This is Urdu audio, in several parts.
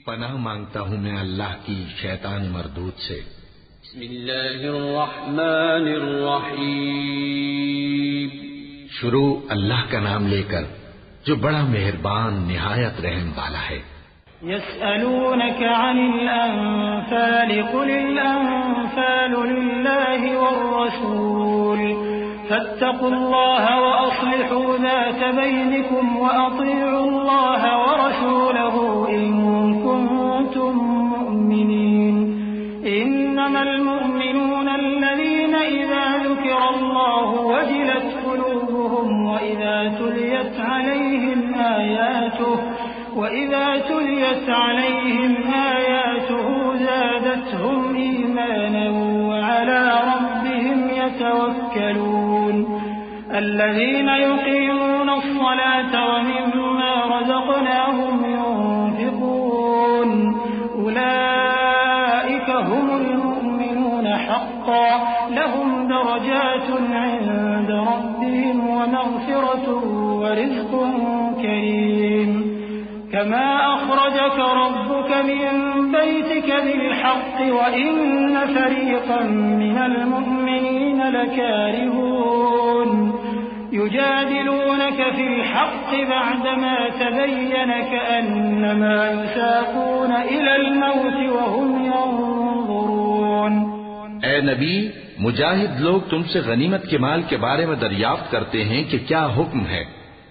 پناہ مانگتا ہوں میں اللہ کی شیطان مردود سے۔ بسم اللہ الرحمن الرحیم۔ شروع اللہ کا نام لے کر جو بڑا مہربان نہایت رحم والا ہے۔ يسألونك عن الأنفال قل الأنفال لله والرسول فاتقوا الله وأصلحوا ذات بينكم وأطيعوا الله ورسوله إن كنتم مؤمنين إنما المؤمنون الذين إذا ذكر الله وجلت قلوبهم وإذا تليت عليهم آياته زادتهم إيمانا وعلى ربهم يتوكلون الذين يقيمون الصلاة ومما رزقناهم ينفقون أولئك هم المؤمنون حقا لهم درجات عند ربهم ومغفرة ورزق كريم كما أخرجك ربك من بيتك بالحق وإن فريقا من المؤمنين لكارهون يجادلونك في الحق بعدما تبين كأنما يساقون إلى الموت وهم ينظرون۔ اے نبی، مجاہد لوگ تم سے غنیمت کے مال کے بارے میں دریافت کرتے ہیں کہ کیا حکم ہے۔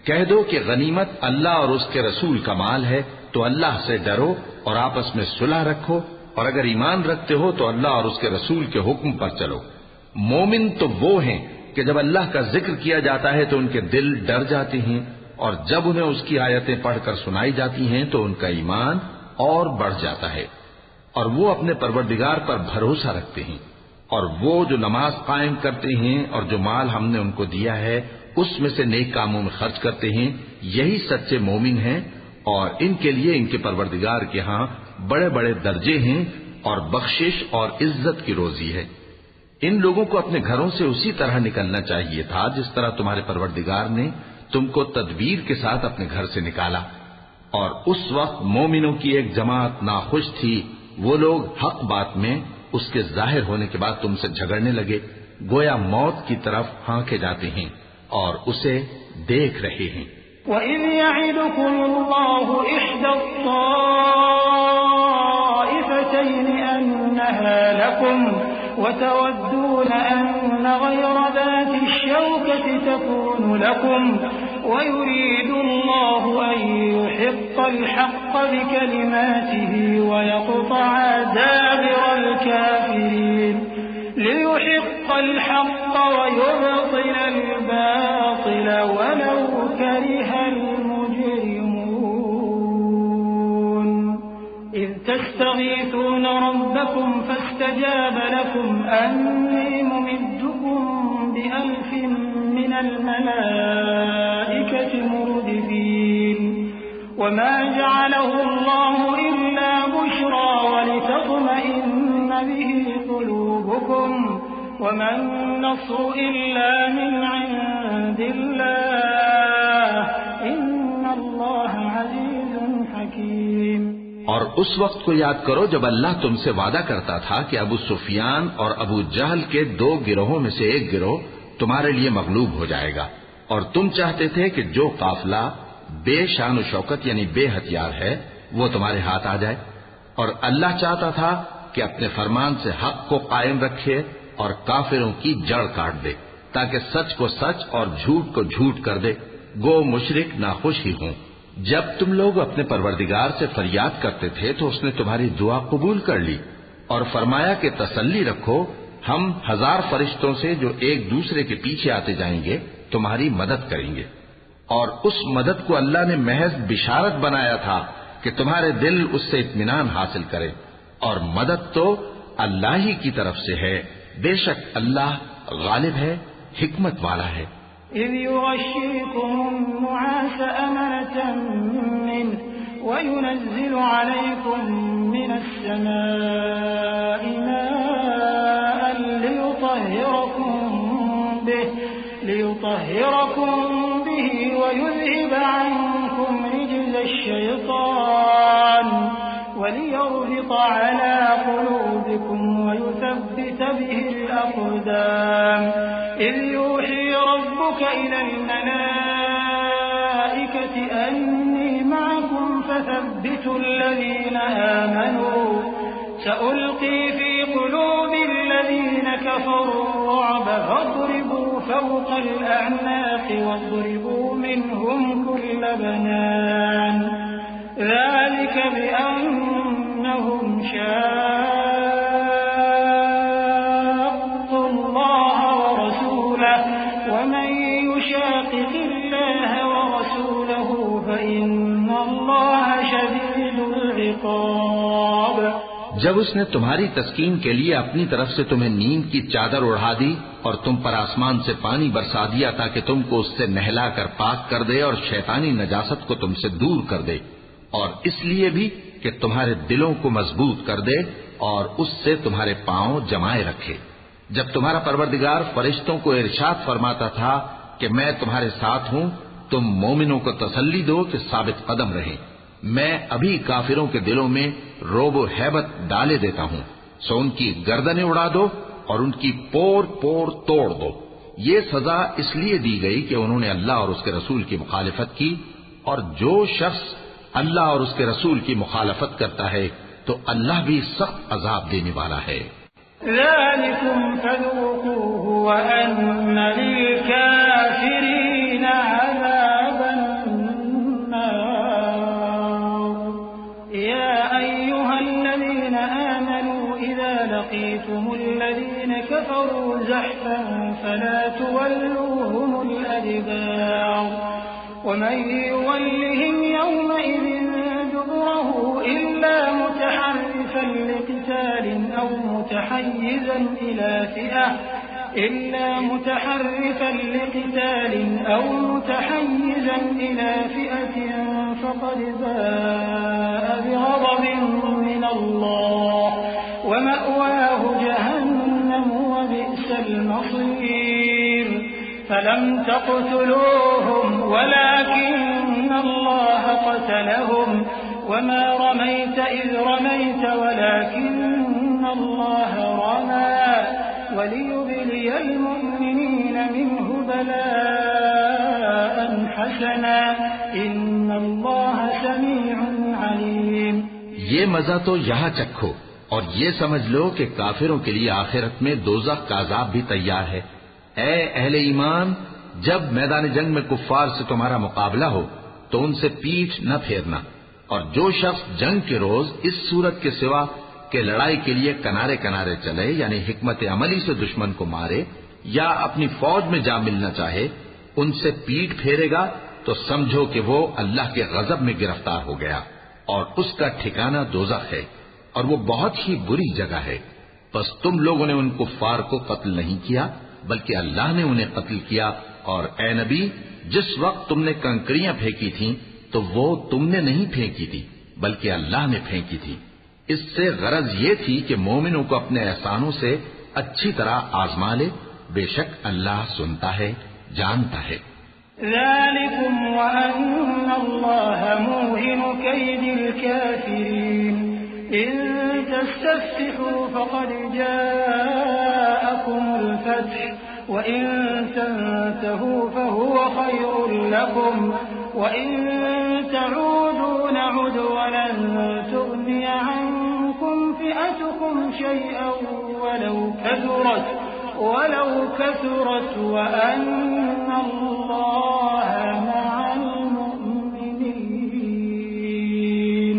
کہہ دو کہ غنیمت اللہ اور اس کے رسول کا مال ہے، تو اللہ سے ڈرو اور آپس میں صلح رکھو، اور اگر ایمان رکھتے ہو تو اللہ اور اس کے رسول کے حکم پر چلو۔ مومن تو وہ ہیں کہ جب اللہ کا ذکر کیا جاتا ہے تو ان کے دل ڈر جاتے ہیں، اور جب انہیں اس کی آیتیں پڑھ کر سنائی جاتی ہیں تو ان کا ایمان اور بڑھ جاتا ہے، اور وہ اپنے پروردگار پر بھروسہ رکھتے ہیں، اور وہ جو نماز قائم کرتے ہیں اور جو مال ہم نے ان کو دیا ہے اس میں سے نیک کاموں میں خرچ کرتے ہیں، یہی سچے مومن ہیں، اور ان کے لیے ان کے پروردگار کے ہاں بڑے بڑے درجے ہیں اور بخشش اور عزت کی روزی ہے۔ ان لوگوں کو اپنے گھروں سے اسی طرح نکلنا چاہیے تھا جس طرح تمہارے پروردگار نے تم کو تدبیر کے ساتھ اپنے گھر سے نکالا، اور اس وقت مومنوں کی ایک جماعت ناخوش تھی، وہ لوگ حق بات میں اس کے ظاہر ہونے کے بعد تم سے جھگڑنے لگے، گویا موت کی طرف ہانکے جاتے ہیں اور اسے دیکھ رہے ہیں۔ وَإِذْ يَعِدُكُمُ اللَّهُ إِحْدَى الطَّائِفَتَيْنِ أَنَّهَا لَكُمْ وَتَوَدُّونَ أَنَّ غَيْرَ ذَاتِ الشَّوْكَةِ تَكُونُ لَكُمْ وَيُرِيدُ اللَّهُ أَن يُحِقَّ الْحَقَّ بِكَلِمَاتِهِ وَيَقْطَعَ دَابِرَ الْكَافِرِينَ لِيُحِقَّ الْحَقَّ وَيُبْطِلَ الْبَاطِلَ وَلَوْ كَرِهَ الْمُجْرِمُونَ إِذْ تَسْتَغِيثُونَ رَبَّكُمْ فَاسْتَجَابَ لَكُمْ أَنِّي مُمِدُّكُمْ بِأَلْفٍ مِّنَ الْمَلَائِكَةِ مُرْدِفِينَ وَمَا جَعَلَهُ اللَّهُ إِلَّا بُشْرَى وَلِتَطْمَئِنَّ بِهِ قُلُوبُكُمْ وَمَا النَّصْرُ إِلَّا مِنْ عِندِ اللَّهِ إِنَّ اللَّهَ عَزِيزٌ حَكِيمٌ۔ اور اس وقت کو یاد کرو جب اللہ تم سے وعدہ کرتا تھا کہ ابو سفیان اور ابو جہل کے دو گروہوں میں سے ایک گروہ تمہارے لیے مغلوب ہو جائے گا، اور تم چاہتے تھے کہ جو قافلہ بے شان و شوکت یعنی بے ہتھیار ہے وہ تمہارے ہاتھ آ جائے، اور اللہ چاہتا تھا کہ اپنے فرمان سے حق کو قائم رکھے اور کافروں کی جڑ کاٹ دے، تاکہ سچ کو سچ اور جھوٹ کو جھوٹ کر دے، گو مشرک ناخوش ہی ہوں۔ جب تم لوگ اپنے پروردگار سے فریاد کرتے تھے تو اس نے تمہاری دعا قبول کر لی اور فرمایا کہ تسلی رکھو، ہم 1000 فرشتوں سے جو ایک دوسرے کے پیچھے آتے جائیں گے تمہاری مدد کریں گے، اور اس مدد کو اللہ نے محض بشارت بنایا تھا کہ تمہارے دل اس سے اطمینان حاصل کرے، اور مدد تو اللہ ہی کی طرف سے ہے، بے شک اللہ غالب ہے، حکمت والا ہے۔ إِذْ يُغَشِّيكُمُ النُّعَاسَ أَمَنَةً مِّنْهُ وَيُنَزِّلُ عَلَيْكُم مِّنَ السَّمَاءِ مَاءً لِّيُطَهِّرَكُم بِهِ وَيُنَزِّلَ ويربط على قلوبكم ويثبت به الأقدام إذ يوحي ربك إلى الملائكة أني معكم فثبتوا الذين آمنوا سألقي في قلوب الذين كفروا الرعب فاضربوا فوق الأعناق واضربوا منهم كل بنان ذلك بأنهم شاقوا الله ورسوله ومن يشاقق الله ورسوله فإن الله شديد العقاب. جب اس نے تمہاری تسکین کے لیے اپنی طرف سے تمہیں نیند کی چادر اڑا دی اور تم پر آسمان سے پانی برسا دیا تاکہ تم کو اس سے نہلا کر پاک کر دے اور شیطانی نجاست کو تم سے دور کر دے، اور اس لیے بھی کہ تمہارے دلوں کو مضبوط کر دے اور اس سے تمہارے پاؤں جمائے رکھے. جب تمہارا پروردگار فرشتوں کو ارشاد فرماتا تھا کہ میں تمہارے ساتھ ہوں، تم مومنوں کو تسلی دو کہ ثابت قدم رہیں. میں ابھی کافروں کے دلوں میں روب و ہیبت ڈالے دیتا ہوں، سو ان کی گردنیں اڑا دو اور ان کی پور پور توڑ دو. یہ سزا اس لیے دی گئی کہ انہوں نے اللہ اور اس کے رسول کی مخالفت کی، اور جو شخص اللہ اور اس کے رسول کی مخالفت کرتا ہے تو اللہ بھی سخت عذاب دینے والا ہے. ذلكم فذوقوه وأن للكافرين عذاب النار. يا أيها الذين آمنوا إذا لقيتم الذين كفروا زحفا فلا تولوهم الأدبار ومن يولهم يومئذ دبره إلا متحرفا لقتال أو متحيزا إلى فئة فقد باء بغضب من الله ومأواه جهنم وبئس المصير. فلم تقتلوهم ولكن الله قتلهم وما رميت إذ رميت ولكن الله رمى وليبلي المؤمنين منه بلاء حسنا إن الله سميع عليم. یہ مزہ تو یہاں چکھو اور یہ سمجھ لو کہ کافروں کے لیے آخرت میں دوزخ کا عذاب بھی تیار ہے. اے اہل ایمان، جب میدان جنگ میں کفار سے تمہارا مقابلہ ہو تو ان سے پیٹھ نہ پھیرنا، اور جو شخص جنگ کے روز اس صورت کے سوا کہ لڑائی کے لیے کنارے کنارے چلے، یعنی حکمت عملی سے دشمن کو مارے یا اپنی فوج میں جا ملنا چاہے، ان سے پیٹ پھیرے گا تو سمجھو کہ وہ اللہ کے غضب میں گرفتار ہو گیا، اور اس کا ٹھکانہ دوزخ ہے، اور وہ بہت ہی بری جگہ ہے. بس تم لوگوں نے ان کفار کو قتل نہیں کیا بلکہ اللہ نے انہیں قتل کیا، اور اے نبی، جس وقت تم نے کنکریاں پھینکی تھیں تو وہ تم نے نہیں پھینکی تھی بلکہ اللہ نے پھینکی تھی. اس سے غرض یہ تھی کہ مومنوں کو اپنے احسانوں سے اچھی طرح آزما لے، بے شک اللہ سنتا ہے، جانتا ہے. ذلكم وأن الله موهن كيد الكافرين. إن تستفتحوا فقد جاءكم الفتح وإن تنتهوا فهو خير لكم وإن تعودوا نعد ولن تغني عنكم فئتكم شيئا ولو كثرت وأن الله مع المؤمنين.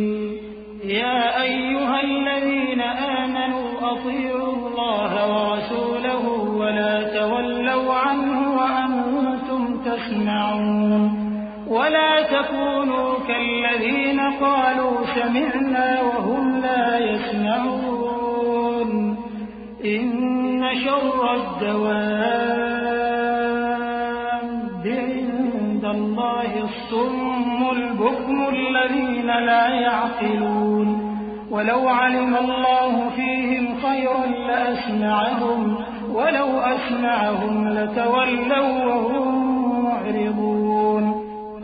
يا أيها الذين آمنوا أطيعوا الله ورسوله ولا تولوا عنه وأنتم تسمعون. ولا تكونوا كالذين قالوا سمعنا وهم لا يسمعون. إن شر الدواب عند الله الصم البكم الذين لا يعقلون. ولو علم الله فيهم خيرا لأسمعهم ولو أسمعهم لتولوا وهم معرضون.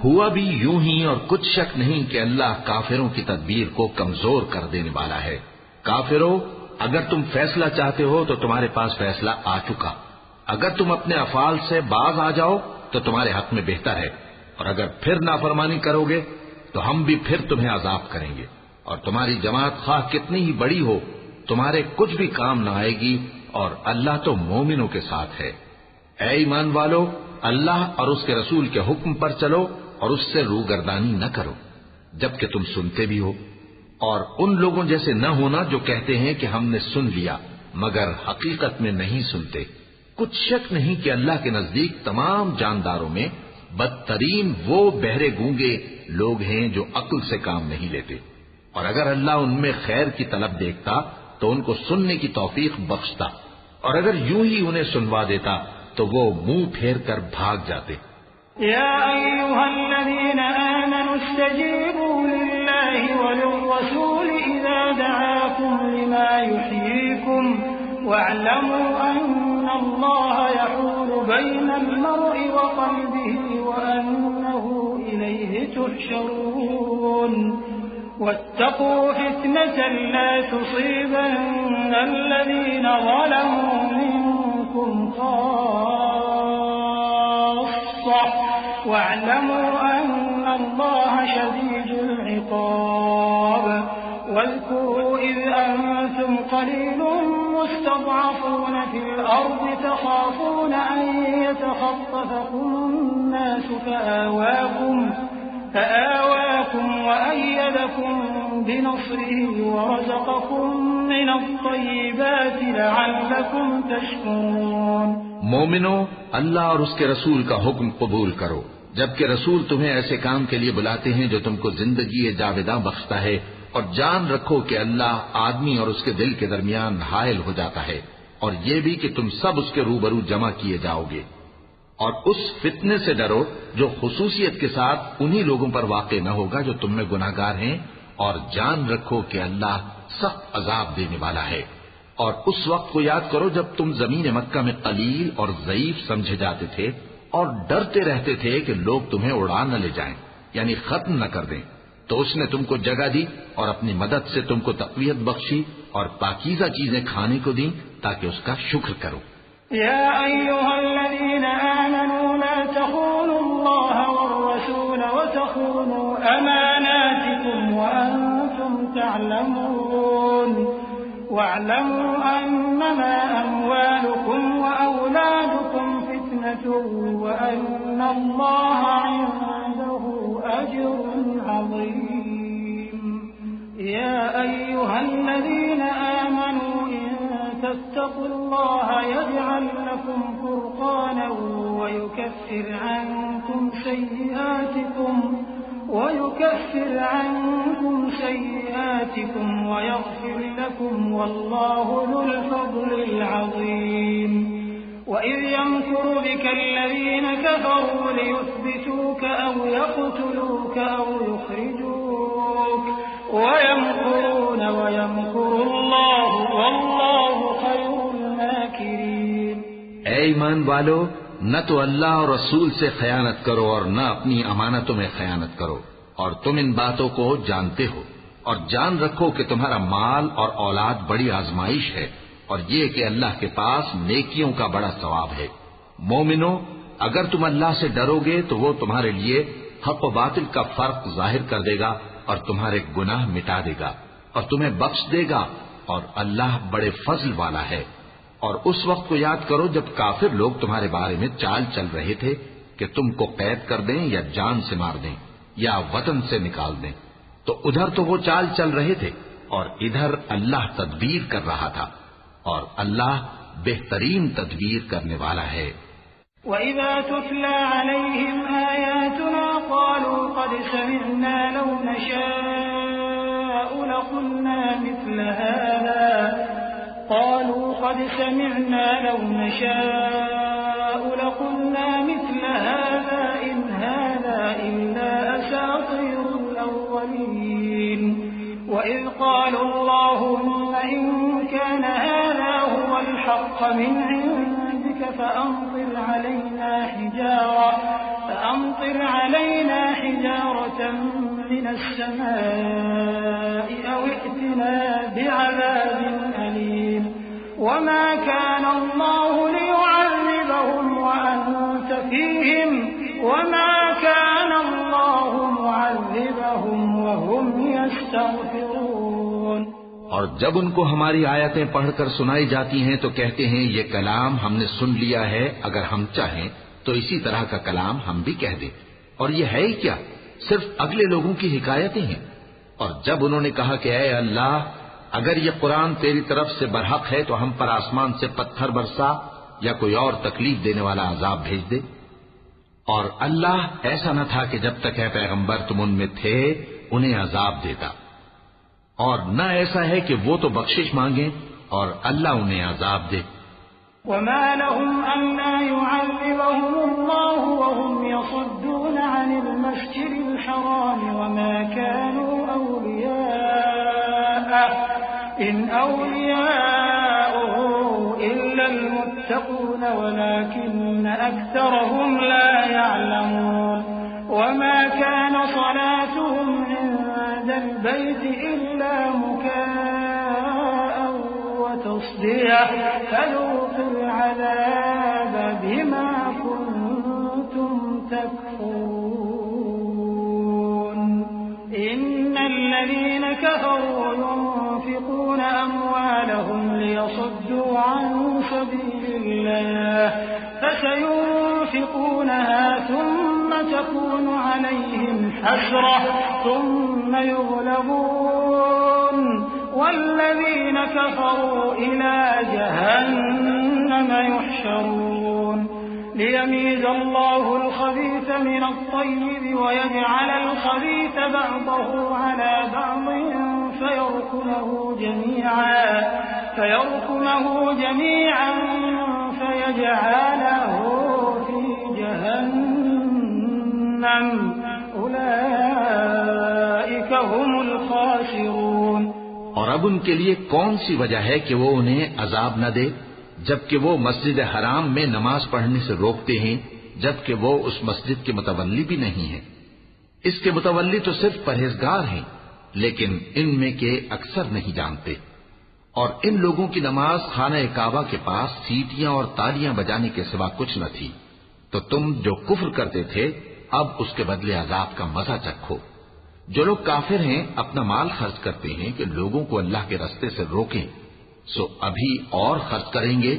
ہوا بھی یوں ہی، اور کچھ شک نہیں کہ اللہ کافروں کی تدبیر کو کمزور کر دینے والا ہے. کافرو، اگر تم فیصلہ چاہتے ہو تو تمہارے پاس فیصلہ آ چکا، اگر تم اپنے افعال سے باز آ جاؤ تو تمہارے حق میں بہتر ہے، اور اگر پھر نافرمانی کرو گے تو ہم بھی پھر تمہیں عذاب کریں گے، اور تمہاری جماعت خواہ کتنی ہی بڑی ہو تمہارے کچھ بھی کام نہ آئے گی، اور اللہ تو مومنوں کے ساتھ ہے۔ اے ایمان والو، اللہ اور اس کے رسول کے حکم پر چلو اور اس سے روگردانی نہ کرو جبکہ تم سنتے بھی ہو، اور ان لوگوں جیسے نہ ہونا جو کہتے ہیں کہ ہم نے سن لیا مگر حقیقت میں نہیں سنتے۔ کچھ شک نہیں کہ اللہ کے نزدیک تمام جانداروں میں بدترین وہ بہرے گونگے لوگ ہیں جو عقل سے کام نہیں لیتے، اور اگر اللہ ان میں خیر کی طلب دیکھتا تو ان کو سننے کی توفیق بخشتا، اور اگر یوں ہی انہیں سنوا دیتا تو وہ منہ پھیر کر بھاگ جاتے۔ یا ایھا الذین آمنوا استجیبوا للہ وللرسول اذا دعاکم لما یحییکم واعلموا ان اللہ یحول بین المرء وقلبه وانه الیہ تحشرون واتقوا فتنة لا تصيبن الذين ظلموا منكم خاصة واعلموا أن الله شديد العقاب واذكروا إذ أنتم قليل مستضعفون في الأرض تخافون أن يتخطفكم الناس فآواكم وأيدكم بنصره ورزقكم من الطيبات لعلكم تشكرون۔ مومنو، اللہ اور اس کے رسول کا حکم قبول کرو جبکہ رسول تمہیں ایسے کام کے لیے بلاتے ہیں جو تم کو زندگی جاوداں بخشتا ہے، اور جان رکھو کہ اللہ آدمی اور اس کے دل کے درمیان حائل ہو جاتا ہے، اور یہ بھی کہ تم سب اس کے روبرو جمع کیے جاؤ گے، اور اس فتنے سے ڈرو جو خصوصیت کے ساتھ انہی لوگوں پر واقع نہ ہوگا جو تم میں گناہگار ہیں، اور جان رکھو کہ اللہ سخت عذاب دینے والا ہے۔ اور اس وقت کو یاد کرو جب تم زمین مکہ میں قلیل اور ضعیف سمجھے جاتے تھے اور ڈرتے رہتے تھے کہ لوگ تمہیں اڑا نہ لے جائیں، یعنی ختم نہ کر دیں، تو اس نے تم کو جگہ دی اور اپنی مدد سے تم کو تقویت بخشی اور پاکیزہ چیزیں کھانے کو دیں تاکہ اس کا شکر کرو۔ يا أيها الذين آمنوا لا تخونوا الله والرسول وتخونوا أماناتكم وأنتم تعلمون واعلموا أنما أموالكم وأولادكم فتنة وأن الله عنده أجر عظيم۔ يا أيها الذين آمنوا تتقوا الله يجعل لكم فرقانا ويكفر عنكم سيئاتكم ويغفر لكم والله ذو الفضل العظيم۔ وإذ يمكر بك الذين كفروا ليثبتوك أو يقتلوك أو يخرجوك ويمكرون ويمكر الله والله خير الماكرين۔ اے ایمان والو، نہ تو اللہ اور رسول سے خیانت کرو اور نہ اپنی امانتوں میں خیانت کرو، اور تم ان باتوں کو جانتے ہو، اور جان رکھو کہ تمہارا مال اور اولاد بڑی آزمائش ہے، اور یہ کہ اللہ کے پاس نیکیوں کا بڑا ثواب ہے۔ مومنو، اگر تم اللہ سے ڈرو گے تو وہ تمہارے لیے حق و باطل کا فرق ظاہر کر دے گا اور تمہارے گناہ مٹا دے گا اور تمہیں بخش دے گا، اور اللہ بڑے فضل والا ہے۔ اور اس وقت کو یاد کرو جب کافر لوگ تمہارے بارے میں چال چل رہے تھے کہ تم کو قید کر دیں یا جان سے مار دیں یا وطن سے نکال دیں، تو ادھر تو وہ چال چل رہے تھے اور ادھر اللہ تدبیر کر رہا تھا، اور اللہ بہترین تدبیر کرنے والا ہے۔ وَإِذَا تُتْلَى عَلَيْهِمْ آيَاتُنَا قَالُوا قَدْ سَمِعْنَا لَوْ نَشَاءُ لَقُلْنَا مِثْلَ هَذَا إِنْ هَذَا إِلَّا أَسَاطِيرُ الْأَوَّلِينَ وَإِذْ قَالُوا اللَّهُمَّ إِنْ كَانَ هَذَا هُوَ الْحَقَّ مِنْ عِنْدِكَ فَأَمْطِرْ عَلَيْنَا حِجَارَةً مِنَ السَّمَاءِ أَوْ ائْتِنَا بعذاب أليم وما كان الله ليعذبهم وأنت فيهم وما كان الله معذبهم وهم يستغفرون. اور جب ان کو ہماری آیتیں پڑھ کر سنائی جاتی ہیں تو کہتے ہیں یہ کلام ہم نے سن لیا ہے، اگر ہم چاہیں تو اسی طرح کا کلام ہم بھی کہہ دیں، اور یہ ہے ہی کیا، صرف اگلے لوگوں کی حکایتیں ہیں. اور جب انہوں نے کہا کہ اے اللہ اگر یہ قرآن تیری طرف سے برحق ہے تو ہم پر آسمان سے پتھر برسا یا کوئی اور تکلیف دینے والا عذاب بھیج دے. اور اللہ ایسا نہ تھا کہ جب تک اے پیغمبر تم ان میں تھے انہیں عذاب دیتا، اور نہ ایسا ہے کہ وہ تو بخشش مانگیں اور اللہ انہیں عذاب دے. وما لهم ألا يعذبهم الله وهم يصدون عن المسجد الحرام وما كانوا أولياءه إن أولياؤه إلا المتقون ولكن أكثرهم لا يعلمون. وما كان صلاتهم عند البيت إلا مكاء وتصدية فذوقوا العذاب بما كنتم تكفرون. إن الذين كفروا ينفقون أموالهم ليصدوا عن سبيل الله فسينفقونها ثم تكون عليهم حسرة ثم يغلبون والذين كفروا إلى جهنم يحشرون. ليميز الله الخبيث من الطيب ويجعل الخبيث بعضه على بعض فيركمه جميعا فيجعله في جهنم أولئك هم الخاسرون. اور اب ان کے لیے کون سی وجہ ہے کہ وہ انہیں عذاب نہ دے جبکہ وہ مسجد حرام میں نماز پڑھنے سے روکتے ہیں جبکہ وہ اس مسجد کے متولی بھی نہیں ہیں. اس کے متولی تو صرف پرہیزگار ہیں لیکن ان میں کے اکثر نہیں جانتے. اور ان لوگوں کی نماز خانہ کعبہ کے پاس سیٹیاں اور تالیاں بجانے کے سوا کچھ نہ تھی، تو تم جو کفر کرتے تھے اب اس کے بدلے عذاب کا مزہ چکھو. جو لوگ کافر ہیں اپنا مال خرچ کرتے ہیں کہ لوگوں کو اللہ کے راستے سے روکیں، سو ابھی اور خرچ کریں گے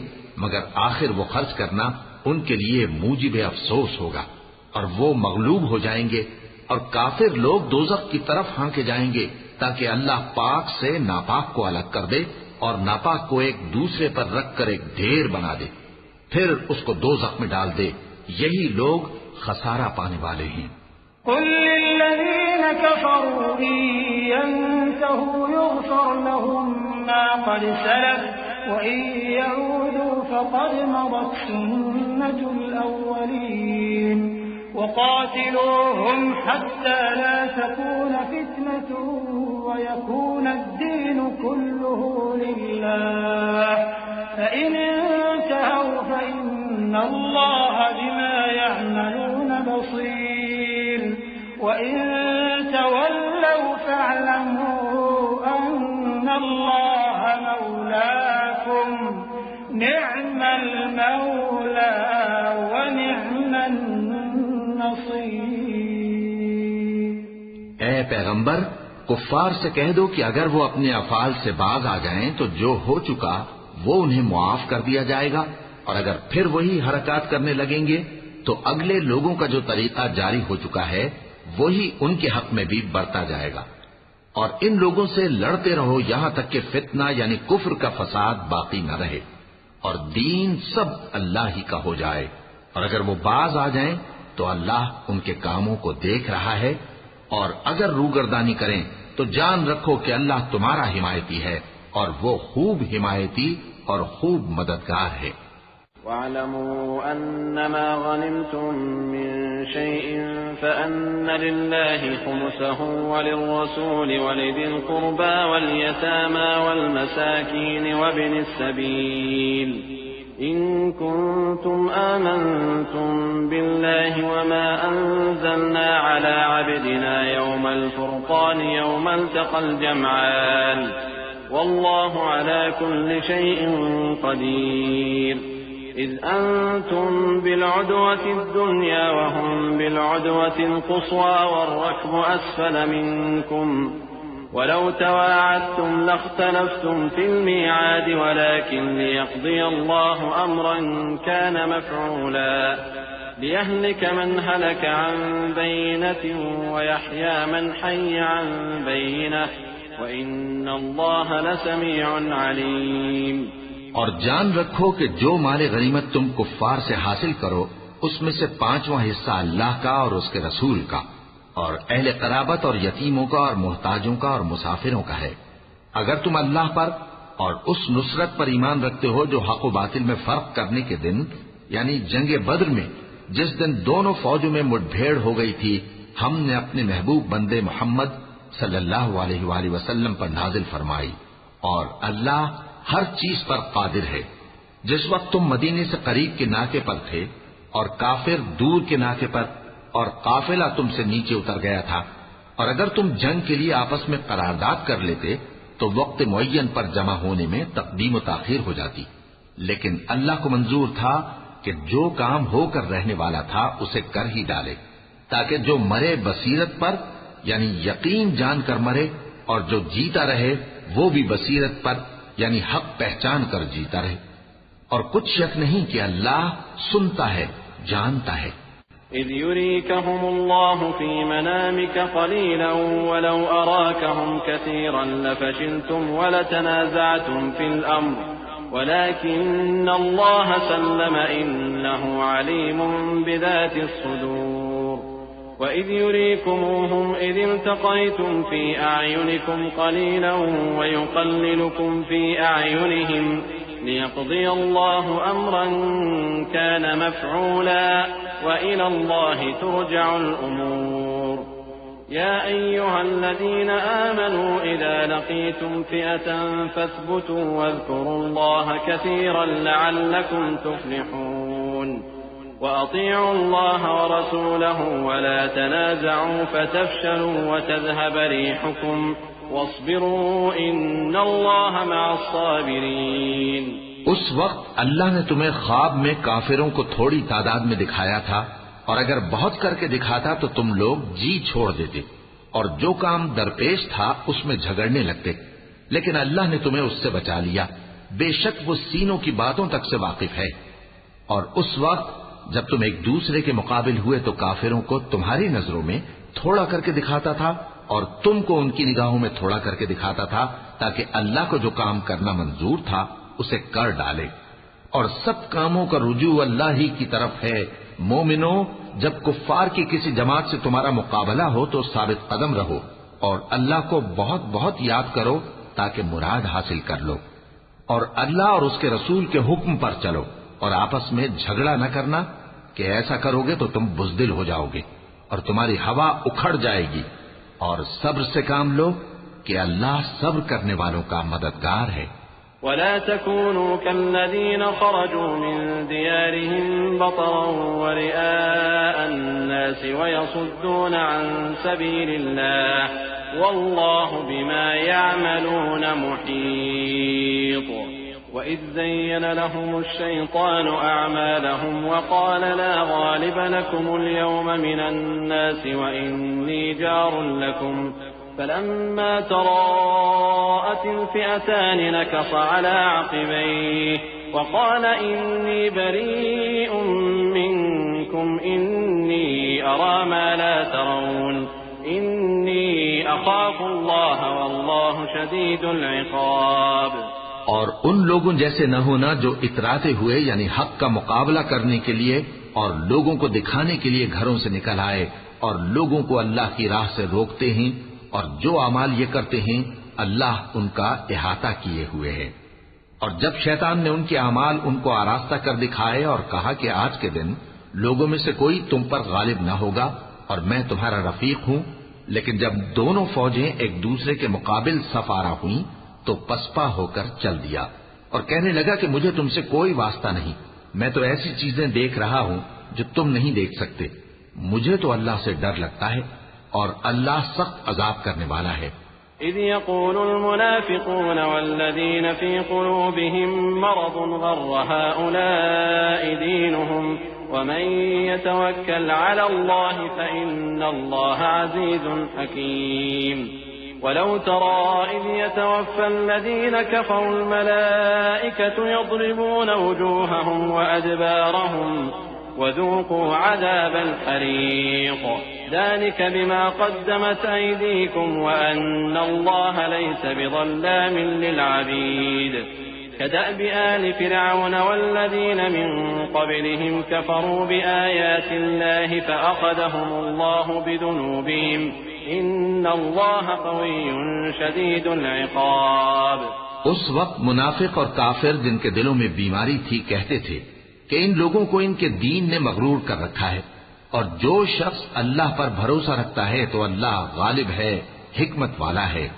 مگر آخر وہ خرچ کرنا ان کے لیے موجب افسوس ہوگا اور وہ مغلوب ہو جائیں گے. اور کافر لوگ دوزخ کی طرف ہانکے جائیں گے تاکہ اللہ پاک سے ناپاک کو الگ کر دے اور ناپاک کو ایک دوسرے پر رکھ کر ایک ڈھیر بنا دے، پھر اس کو دوزخ میں ڈال دے. یہی لوگ خسارہ پانے والے ہیں. قل للذين كفروا إن ينتهوا يغفر لهم ما قد سلف وإن يعودوا فقد مضت سنة الأولين وقاتلوهم حتى لا تكون فتنة ويكون الدين كله لله فإن انتهوا فإن الله بما يعملون بصير وإن تولوا فاعلموا أن الله مولاكم نعم المولى ونعم النصير. اے پیغمبر کفار سے کہہ دو کہ اگر وہ اپنے افعال سے باز آ جائیں تو جو ہو چکا وہ انہیں معاف کر دیا جائے گا، اور اگر پھر وہی حرکات کرنے لگیں گے تو اگلے لوگوں کا جو طریقہ جاری ہو چکا ہے وہی ان کے حق میں بھی برتا جائے گا. اور ان لوگوں سے لڑتے رہو یہاں تک کہ فتنہ یعنی کفر کا فساد باقی نہ رہے اور دین سب اللہ ہی کا ہو جائے. اور اگر وہ باز آ جائیں تو اللہ ان کے کاموں کو دیکھ رہا ہے، اور اگر روگردانی کریں تو جان رکھو کہ اللہ تمہارا حمایتی ہے اور وہ خوب حمایتی اور خوب مددگار ہے. واعلموا أنما غنمتم من شيء فأن لله خمسه وللرسول ولذي القربى واليتامى والمساكين وابن السبيل إن كنتم آمنتم بالله وما أنزلنا على عبدنا يوم الفرقان يوم التقى الجمعان والله على كل شيء قدير إذ أنتم بالعدوة الدنيا وهم بالعدوة القصوى والركب أسفل منكم ولو تواعدتم لاختلفتم في الميعاد ولكن ليقضي الله أمرا كان مفعولا ليهلك من هلك عن بينة ويحيى من حي عن بينة وإن الله لسميع عليم. اور جان رکھو کہ جو مال غنیمت تم کفار سے حاصل کرو اس میں سے 5واں حصہ اللہ کا اور اس کے رسول کا اور اہل قرابت اور یتیموں کا اور محتاجوں کا اور مسافروں کا ہے. اگر تم اللہ پر اور اس نصرت پر ایمان رکھتے ہو جو حق و باطل میں فرق کرنے کے دن یعنی جنگ بدر میں جس دن دونوں فوجوں میں مٹبھیڑ ہو گئی تھی ہم نے اپنے محبوب بندے محمد صلی اللہ علیہ وآلہ وسلم پر نازل فرمائی اور اللہ ہر چیز پر قادر ہے. جس وقت تم مدینے سے قریب کے ناکے پر تھے اور کافر دور کے ناکے پر اور قافلہ تم سے نیچے اتر گیا تھا اور اگر تم جنگ کے لیے آپس میں قرارداد کر لیتے تو وقت معین پر جمع ہونے میں تقدیم و تاخیر ہو جاتی، لیکن اللہ کو منظور تھا کہ جو کام ہو کر رہنے والا تھا اسے کر ہی ڈالے تاکہ جو مرے بصیرت پر یعنی یقین جان کر مرے اور جو جیتا رہے وہ بھی بصیرت پر یعنی حق پہچان کر جیتا رہے. اور کچھ شک نہیں کہ اللہ سنتا ہے جانتا ہے. إذ يريكهم الله في منامك قليلا ولو أراكهم كثيرا لفشلتم ولتنازعتم في الأمر ولكن الله سلم إنه عليم بذات الصدور. وإذ يريكموهم إذ التقيتم في أعينكم قليلا ويقللكم في أعينهم ليقضي الله أمرا كان مفعولا وإلى الله ترجع الأمور. يا أيها الذين آمنوا إذا لقيتم فئة فاثبتوا واذكروا الله كثيرا لعلكم تفلحون. وأطيعوا الله ورسوله ولا تنازعوا فتفشلوا وتذهب ريحكم واصبروا إن الله مع الصابرين. اس وقت اللہ نے تمہیں خواب میں کافروں کو تھوڑی تعداد میں دکھایا تھا اور اگر بہت کر کے دکھاتا تو تم لوگ جی چھوڑ دیتے اور جو کام درپیش تھا اس میں جھگڑنے لگتے، لیکن اللہ نے تمہیں اس سے بچا لیا، بے شک وہ سینوں کی باتوں تک سے واقف ہے. اور اس وقت جب تم ایک دوسرے کے مقابل ہوئے تو کافروں کو تمہاری نظروں میں تھوڑا کر کے دکھاتا تھا اور تم کو ان کی نگاہوں میں تھوڑا کر کے دکھاتا تھا تاکہ اللہ کو جو کام کرنا منظور تھا اسے کر ڈالے. اور سب کاموں کا رجوع اللہ ہی کی طرف ہے. مومنو، جب کفار کی کسی جماعت سے تمہارا مقابلہ ہو تو ثابت قدم رہو اور اللہ کو بہت بہت یاد کرو تاکہ مراد حاصل کر لو. اور اللہ اور اس کے رسول کے حکم پر چلو اور آپس میں جھگڑا نہ کرنا کہ ایسا کرو گے تو تم بزدل ہو جاؤ گے اور تمہاری ہوا اکھڑ جائے گی. اور صبر سے کام لو کہ اللہ صبر کرنے والوں کا مددگار ہے. ولا تكونوا كالذين خرجوا من ديارهم بطرا ورئاء الناس ويصدون عن سبيل الله والله بما يعملون محيط. وإذ زين لهم الشيطان أعمالهم وقال لا غالب لكم اليوم من الناس وإني جار لكم فلما تراءت الفئتان نكص على عقبيه وقال إني بريء منكم إني أرى ما لا ترون إني أخاف الله والله شديد العقاب. اور ان لوگوں جیسے نہ ہونا جو اتراتے ہوئے یعنی حق کا مقابلہ کرنے کے لیے اور لوگوں کو دکھانے کے لیے گھروں سے نکل آئے اور لوگوں کو اللہ کی راہ سے روکتے ہیں اور جو اعمال یہ کرتے ہیں اللہ ان کا احاطہ کیے ہوئے ہے. اور جب شیطان نے ان کے اعمال ان کو آراستہ کر دکھائے اور کہا کہ آج کے دن لوگوں میں سے کوئی تم پر غالب نہ ہوگا اور میں تمہارا رفیق ہوں، لیکن جب دونوں فوجیں ایک دوسرے کے مقابل صف آرا ہوئیں تو پسپا ہو کر چل دیا اور کہنے لگا کہ مجھے تم سے کوئی واسطہ نہیں، میں تو ایسی چیزیں دیکھ رہا ہوں جو تم نہیں دیکھ سکتے. مجھے تو اللہ سے ڈر لگتا ہے اور اللہ سخت عذاب کرنے والا ہے. إذ يقول المنافقون والذين في قلوبهم مرض غر هؤلاء دينهم ومن يتوكل على الله فإن الله عزيز حكيم ولو ترى إذ يتوفى الذين كفروا الملائكة يضربون وجوههم وأدبارهم وذوقوا عذاب الحريق ذلك بما قدمت أيديكم وأن الله ليس بظلام للعبيد كدأب آل فرعون والذين من قبلهم كفروا بآيات الله فأخذهم الله بذنوبهم إن الله قوي شديد العقاب. اس وقت منافق اور کافر جن کے دلوں میں بیماری تھی کہتے تھے کہ ان لوگوں کو ان کے دین نے مغرور کر رکھا ہے، اور جو شخص اللہ پر بھروسہ رکھتا ہے تو اللہ غالب ہے، حکمت والا ہے.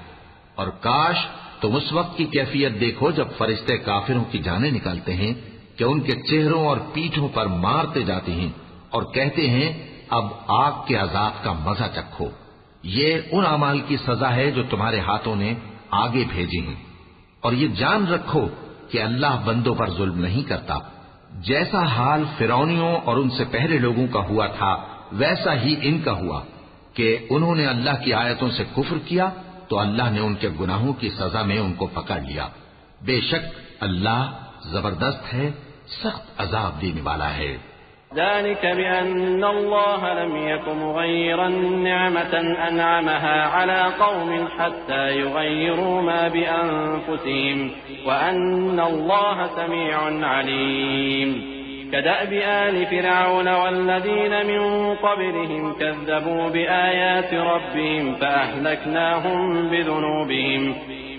اور کاش تم اس وقت کی کیفیت دیکھو جب فرشتے کافروں کی جانیں نکالتے ہیں کہ ان کے چہروں اور پیٹھوں پر مارتے جاتے ہیں اور کہتے ہیں اب آگ کے عذاب کا مزہ چکھو. یہ ان اعمال کی سزا ہے جو تمہارے ہاتھوں نے آگے بھیجی ہیں. اور یہ جان رکھو کہ اللہ بندوں پر ظلم نہیں کرتا. جیسا حال فرعونیوں اور ان سے پہلے لوگوں کا ہوا تھا ویسا ہی ان کا ہوا کہ انہوں نے اللہ کی آیتوں سے کفر کیا تو اللہ نے ان کے گناہوں کی سزا میں ان کو پکڑ لیا. بے شک اللہ زبردست ہے، سخت عذاب دینے والا ہے. ذلك بأن الله لم يكن مغيرا نعمة أنعمها على قوم حتى يغيروا ما بأنفسهم وأن الله سميع عليم كدأب آل فرعون والذين من قبلهم كذبوا بآيات ربهم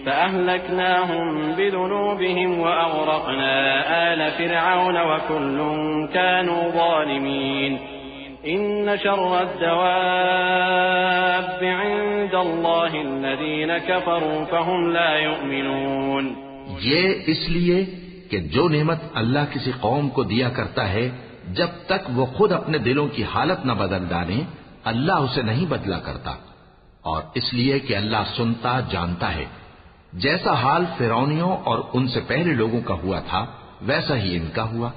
فأهلكناهم بذنوبهم وأغرقنا آل فرعون وكل كانوا ظالمين إن شر الدواب عند الله الذين كفروا فهم لا يؤمنون. یہ اس لیے کہ جو نعمت اللہ کسی قوم کو دیا کرتا ہے جب تک وہ خود اپنے دلوں کی حالت نہ بدل ڈالیں اللہ اسے نہیں بدلا کرتا، اور اس لیے کہ اللہ سنتا جانتا ہے. جیسا حال فرعونیوں اور ان سے پہلے لوگوں کا ہوا تھا ویسا ہی ان کا ہوا.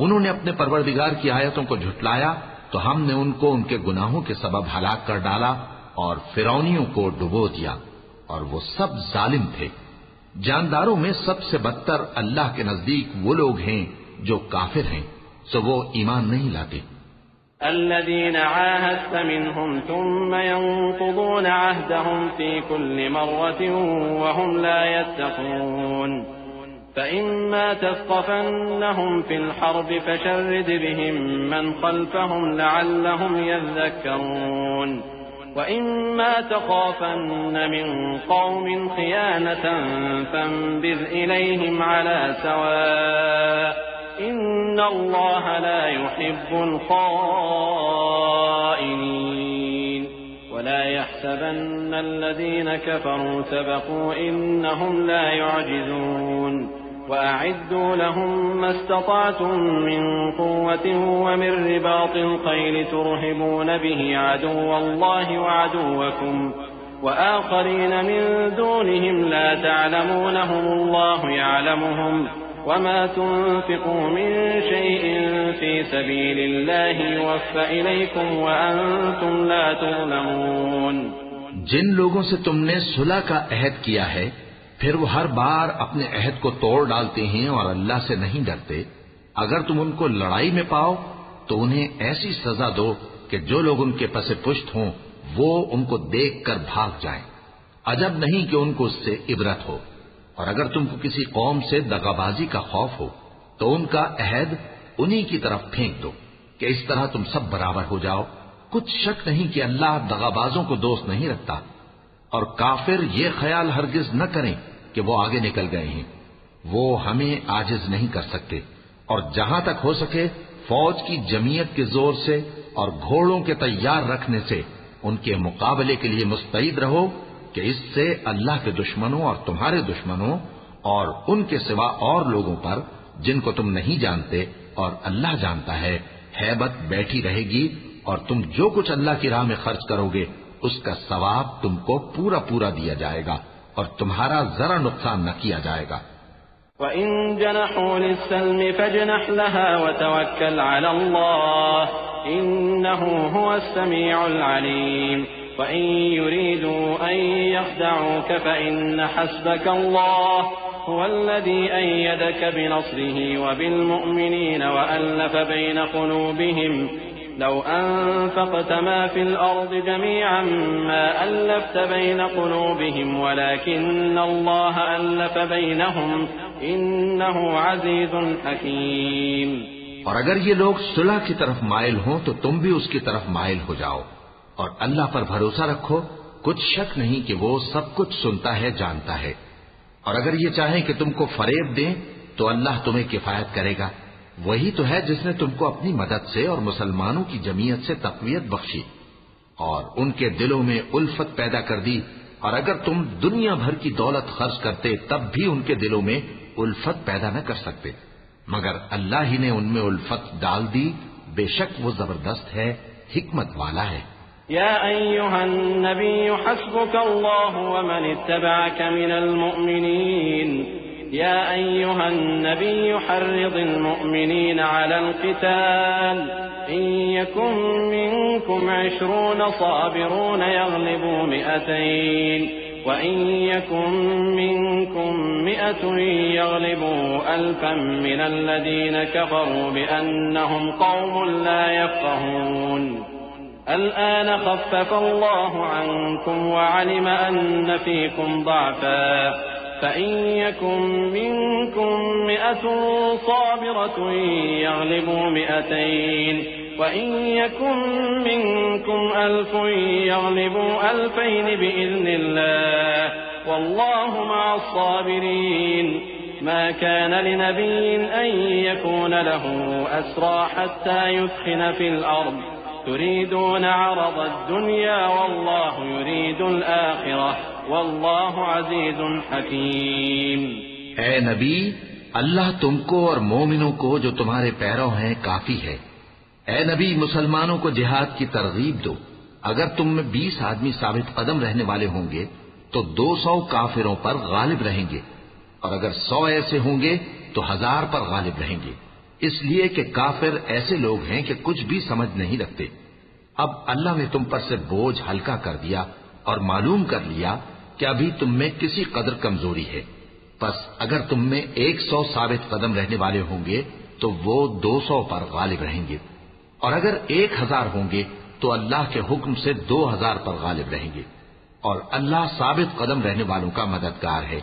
انہوں نے اپنے پروردگار کی آیتوں کو جھٹلایا تو ہم نے ان کو ان کے گناہوں کے سبب ہلاک کر ڈالا اور فرعونیوں کو ڈبو دیا، اور وہ سب ظالم تھے. جانداروں میں سب سے بدتر اللہ کے نزدیک وہ لوگ ہیں جو کافر ہیں، سو وہ ایمان نہیں لاتے. الذين عاهدت منهم ثم ينقضون عهدهم في كل مرة وهم لا يتقون فإما تثقفنهم في الحرب فشرد بهم من خلفهم لعلهم يذكرون وإما تخافن من قوم خيانة فانبذ إليهم على سواء إن الله لا يحب الخائنين ولا يحسبن الذين كفروا سبقوا إنهم لا يعجزون وأعدوا لهم ما استطعتم من قوة ومن رباط الخيل ترهبون به عدو الله وعدوكم وآخرين من دونهم لا تعلمونهم الله يعلمهم وما تنفقوا من شيء في سبيل الله يوفى إليكم وأنتم لا تظلمون. جن لوگوں سے تم نے صلح کا عہد کیا ہے پھر وہ ہر بار اپنے عہد کو توڑ ڈالتے ہیں اور اللہ سے نہیں ڈرتے، اگر تم ان کو لڑائی میں پاؤ تو انہیں ایسی سزا دو کہ جو لوگ ان کے پس پشت ہوں وہ ان کو دیکھ کر بھاگ جائیں. عجب نہیں کہ ان کو اس سے عبرت ہو. اور اگر تم کو کسی قوم سے دغابازی کا خوف ہو تو ان کا عہد انہی کی طرف پھینک دو کہ اس طرح تم سب برابر ہو جاؤ. کچھ شک نہیں کہ اللہ دغابازوں کو دوست نہیں رکھتا. اور کافر یہ خیال ہرگز نہ کریں کہ وہ آگے نکل گئے ہیں، وہ ہمیں عاجز نہیں کر سکتے. اور جہاں تک ہو سکے فوج کی جمعیت کے زور سے اور گھوڑوں کے تیار رکھنے سے ان کے مقابلے کے لیے مستعد رہو کہ اس سے اللہ کے دشمنوں اور تمہارے دشمنوں اور ان کے سوا اور لوگوں پر جن کو تم نہیں جانتے اور اللہ جانتا ہے ہیبت بیٹھی رہے گی، اور تم جو کچھ اللہ کی راہ میں خرچ کرو گے اس کا ثواب تم کو پورا پورا دیا جائے گا اور تمہارا ذرا نقصان نہ کیا جائے گا۔ وَإِن جَنَحُوا لِلسَّلْمِ فَاجْنَحْ لَهَا وَتَوَكَّلْ عَلَى اللَّهِ إِنَّهُ هُوَ السَّمِيعُ الْعَلِيمُ وَإِن يُرِيدُوا أَن يَخْدَعُوكَ فَإِنَّ حَسْبَكَ اللَّهُ هُوَ الَّذِي أَيَّدَكَ بِنَصْرِهِ وَبِالْمُؤْمِنِينَ وَأَلَّفَ بَيْنَ قُلُوبِهِمْ لو أنفقت ما في الأرض جميعا ما ألفت بين قلوبهم ولكن الله ألف بينهم إنه عزيز حكيم۔ اور اگر یہ لوگ صلح کی طرف مائل ہوں تو تم بھی اس کی طرف مائل ہو جاؤ، اور اللہ پر بھروسہ رکھو، کچھ شک نہیں کہ وہ سب کچھ سنتا ہے، جانتا ہے۔ اور اگر یہ چاہیں کہ تم کو فریب دیں تو اللہ تمہیں کفایت کرے گا، وہی تو ہے جس نے تم کو اپنی مدد سے اور مسلمانوں کی جمعیت سے تقویت بخشی اور ان کے دلوں میں الفت پیدا کر دی، اور اگر تم دنیا بھر کی دولت خرچ کرتے تب بھی ان کے دلوں میں الفت پیدا نہ کر سکتے، مگر اللہ ہی نے ان میں الفت ڈال دی، بے شک وہ زبردست ہے، حکمت والا ہے۔ يا أيها النبي حسبك الله ومن اتبعك من المؤمنين يا أيها النبي حرض المؤمنين على القتال إن يكن منكم 20 صابرون يغلبوا 200 وإن يكن منكم 100 يغلبوا 1000 من الذين كفروا بأنهم قوم لا يفقهون الآن خفف الله عنكم وعلم أن فيكم ضعفا فإن يكن منكم 100 صابرة يغلبوا 200 وإن يكن منكم 1000 يغلبوا 2000 بإذن الله والله مع الصابرين ما كان لنبي أن يكون له أسرى حتى يثخن في الأرض تريدون عرض الدنيا والله يريد الآخرة والله عزيز حكيم۔ اے نبی، اللہ تم کو اور مومنوں کو جو تمہارے پیرو ہیں کافی ہے۔ اے نبی، مسلمانوں کو جہاد کی ترغیب دو۔ اگر تم میں 20 آدمی ثابت قدم رہنے والے ہوں گے تو 200 کافروں پر غالب رہیں گے، اور اگر 100 ایسے ہوں گے تو 1000 پر غالب رہیں گے، اس لیے کہ کافر ایسے لوگ ہیں کہ کچھ بھی سمجھ نہیں رکھتے۔ اب اللہ نے تم پر سے بوجھ ہلکا کر دیا اور معلوم کر لیا کہ ابھی تم میں کسی قدر کمزوری ہے، پس اگر تم میں 100 ثابت قدم رہنے والے ہوں گے تو وہ 200 پر غالب رہیں گے، اور اگر 1000 ہوں گے تو اللہ کے حکم سے 2000 پر غالب رہیں گے، اور اللہ ثابت قدم رہنے والوں کا مددگار ہے۔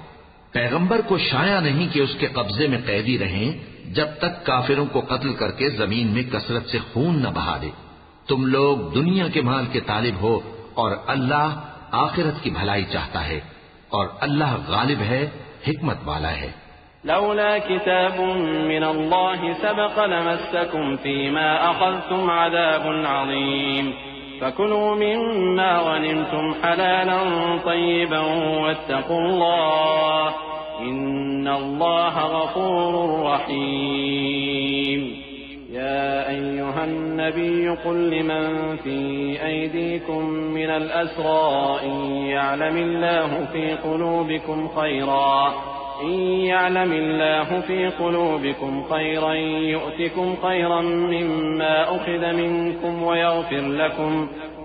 پیغمبر کو شایع نہیں کہ اس کے قبضے میں قیدی رہیں جب تک کافروں کو قتل کر کے زمین میں کثرت سے خون نہ بہا دے۔ تم لوگ دنیا کے مال کے طالب ہو اور اللہ آخرت کی بھلائی چاہتا ہے، اور اللہ غالب ہے، حکمت والا ہے۔ لولا كتاب من الله سبق لمسكم فيما أخذتم عذاب عظيم فكلوا مما غنمتم حلالا طيبا واتقوا الله إن الله غفور رحيم۔ يا أيها النبي قل لمن في أيديكم من الأسرى إن يعلم الله في قلوبكم خيرا يؤتكم خيرا مما أخذ منكم ويغفر لكم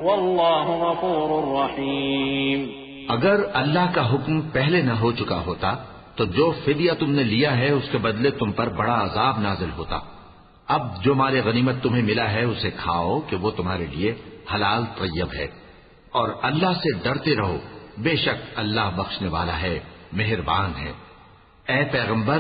والله غفور رحيم۔ اگر اللہ کا حکم پہلے نہ ہو چکا ہوتا تو جو فدیہ تم نے لیا ہے اس کے بدلے تم پر بڑا عذاب نازل ہوتا۔ اب جو مال غنیمت تمہیں ملا ہے اسے کھاؤ کہ وہ تمہارے لیے حلال طیب ہے، اور اللہ سے ڈرتے رہو، بے شک اللہ بخشنے والا ہے، مہربان ہے۔ اے پیغمبر،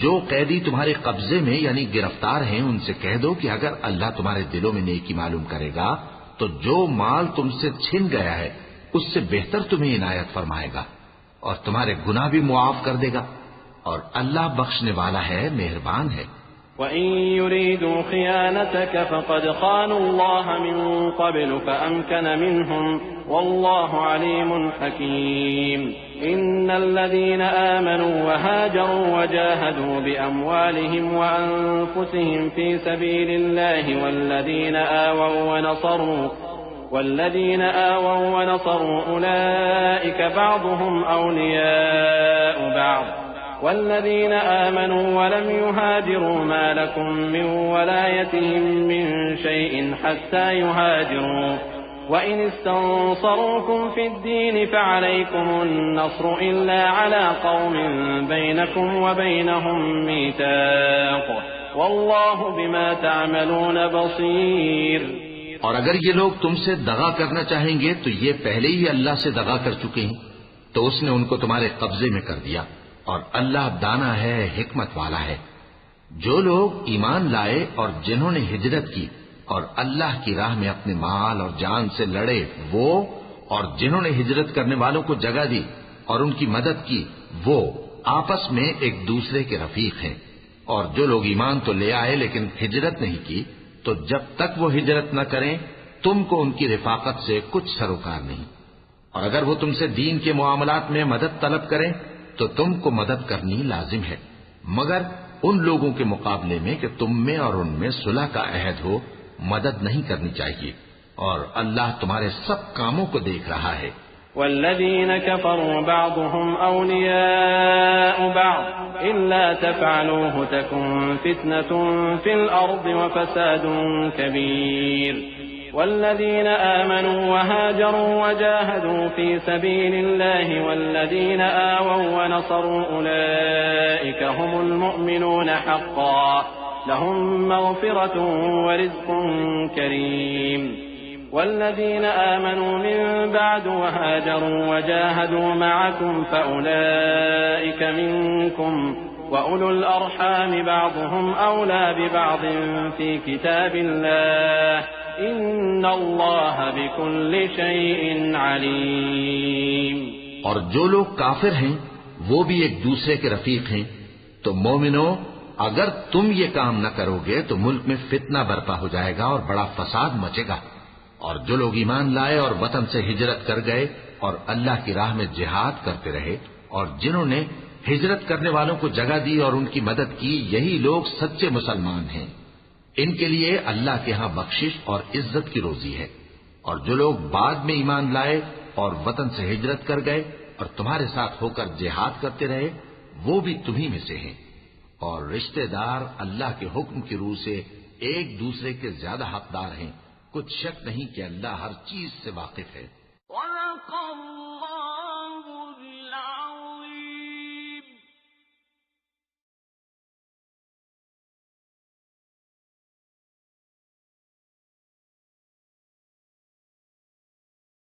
جو قیدی تمہارے قبضے میں یعنی گرفتار ہیں ان سے کہہ دو کہ اگر اللہ تمہارے دلوں میں نیکی معلوم کرے گا تو جو مال تم سے چھن گیا ہے اس سے بہتر تمہیں عنایت فرمائے گا اور تمہارے گناہ بھی معاف کر دے گا، اور اللہ بخشنے والا ہے، مہربان ہے۔ وَإِن يُرِيدُوا خِيَانَتَكَ فَقَدْ خَانُوا اللَّهَ مِن قَبْلُ فَأَمْكَنَ مِنْهُمْ وَاللَّهُ عَلِيمٌ حَكِيمٌ۔ إِنَّ الَّذِينَ آمَنُوا وَهَاجَرُوا وَجَاهَدُوا بِأَمْوَالِهِمْ وَأَنفُسِهِمْ فِي سَبِيلِ اللَّهِ والذين آووا ونصروا أولئك بعضهم أولياء بعض والذين آمنوا ولم يهاجروا ما لكم من ولايتهم من شيء حتى يهاجروا وإن استنصروكم في الدين فعليكم النصر إلا على قوم بينكم وبينهم ميثاق والله بما تعملون بصير. اور اگر یہ لوگ تم سے دغا کرنا چاہیں گے تو یہ پہلے ہی اللہ سے دغا کر چکے ہیں، تو اس نے ان کو تمہارے قبضے میں کر دیا، اور اللہ دانا ہے، حکمت والا ہے. جو لوگ ایمان لائے اور جنہوں نے ہجرت کی اور اللہ کی راہ میں اپنے مال اور جان سے لڑے، وہ اور جنہوں نے ہجرت کرنے والوں کو جگہ دی اور ان کی مدد کی، وہ آپس میں ایک دوسرے کے رفیق ہیں. اور جو لوگ ایمان تو لے آئے لیکن ہجرت نہیں کی، تو جب تک وہ ہجرت نہ کریں تم کو ان کی رفاقت سے کچھ سروکار نہیں. اور اگر وہ تم سے دین کے معاملات میں مدد طلب کریں تو تم کو مدد کرنی لازم ہے، مگر ان لوگوں کے مقابلے میں کہ تم میں اور ان میں صلح کا عہد ہو مدد نہیں کرنی چاہیے، اور اللہ تمہارے سب کاموں کو دیکھ رہا ہے. والذين كفروا بعضهم أولياء بعض إلا تفعلوه تكن فتنة في الأرض وفساد كبير. والذين آمنوا وهاجروا وجاهدوا في سبيل الله والذين آووا ونصروا أولئك هم المؤمنون حقا لهم مغفرة ورزق كريم. والذين آمنوا من بعد وهاجروا وجاهدوا معكم فأولئك منكم وأولو الأرحام بعضهم أولى ببعض في كتاب الله إن الله بكل شيء عليم. اور جو لوگ کافر ہیں وہ بھی ایک دوسرے کے رفیق ہیں. تو مومنو، اگر تم یہ کام نہ کرو گے تو ملک میں فتنہ برپا ہو جائے گا اور بڑا فساد مچے گا. اور جو لوگ ایمان لائے اور وطن سے ہجرت کر گئے اور اللہ کی راہ میں جہاد کرتے رہے، اور جنہوں نے ہجرت کرنے والوں کو جگہ دی اور ان کی مدد کی، یہی لوگ سچے مسلمان ہیں. ان کے لیے اللہ کے ہاں بخشش اور عزت کی روزی ہے. اور جو لوگ بعد میں ایمان لائے اور وطن سے ہجرت کر گئے اور تمہارے ساتھ ہو کر جہاد کرتے رہے، وہ بھی تمہیں میں سے ہیں. اور رشتہ دار اللہ کے حکم کی روح سے ایک دوسرے کے زیادہ حقدار ہیں. کچھ شک نہیں کہ اللہ ہر چیز سے واقف ہے.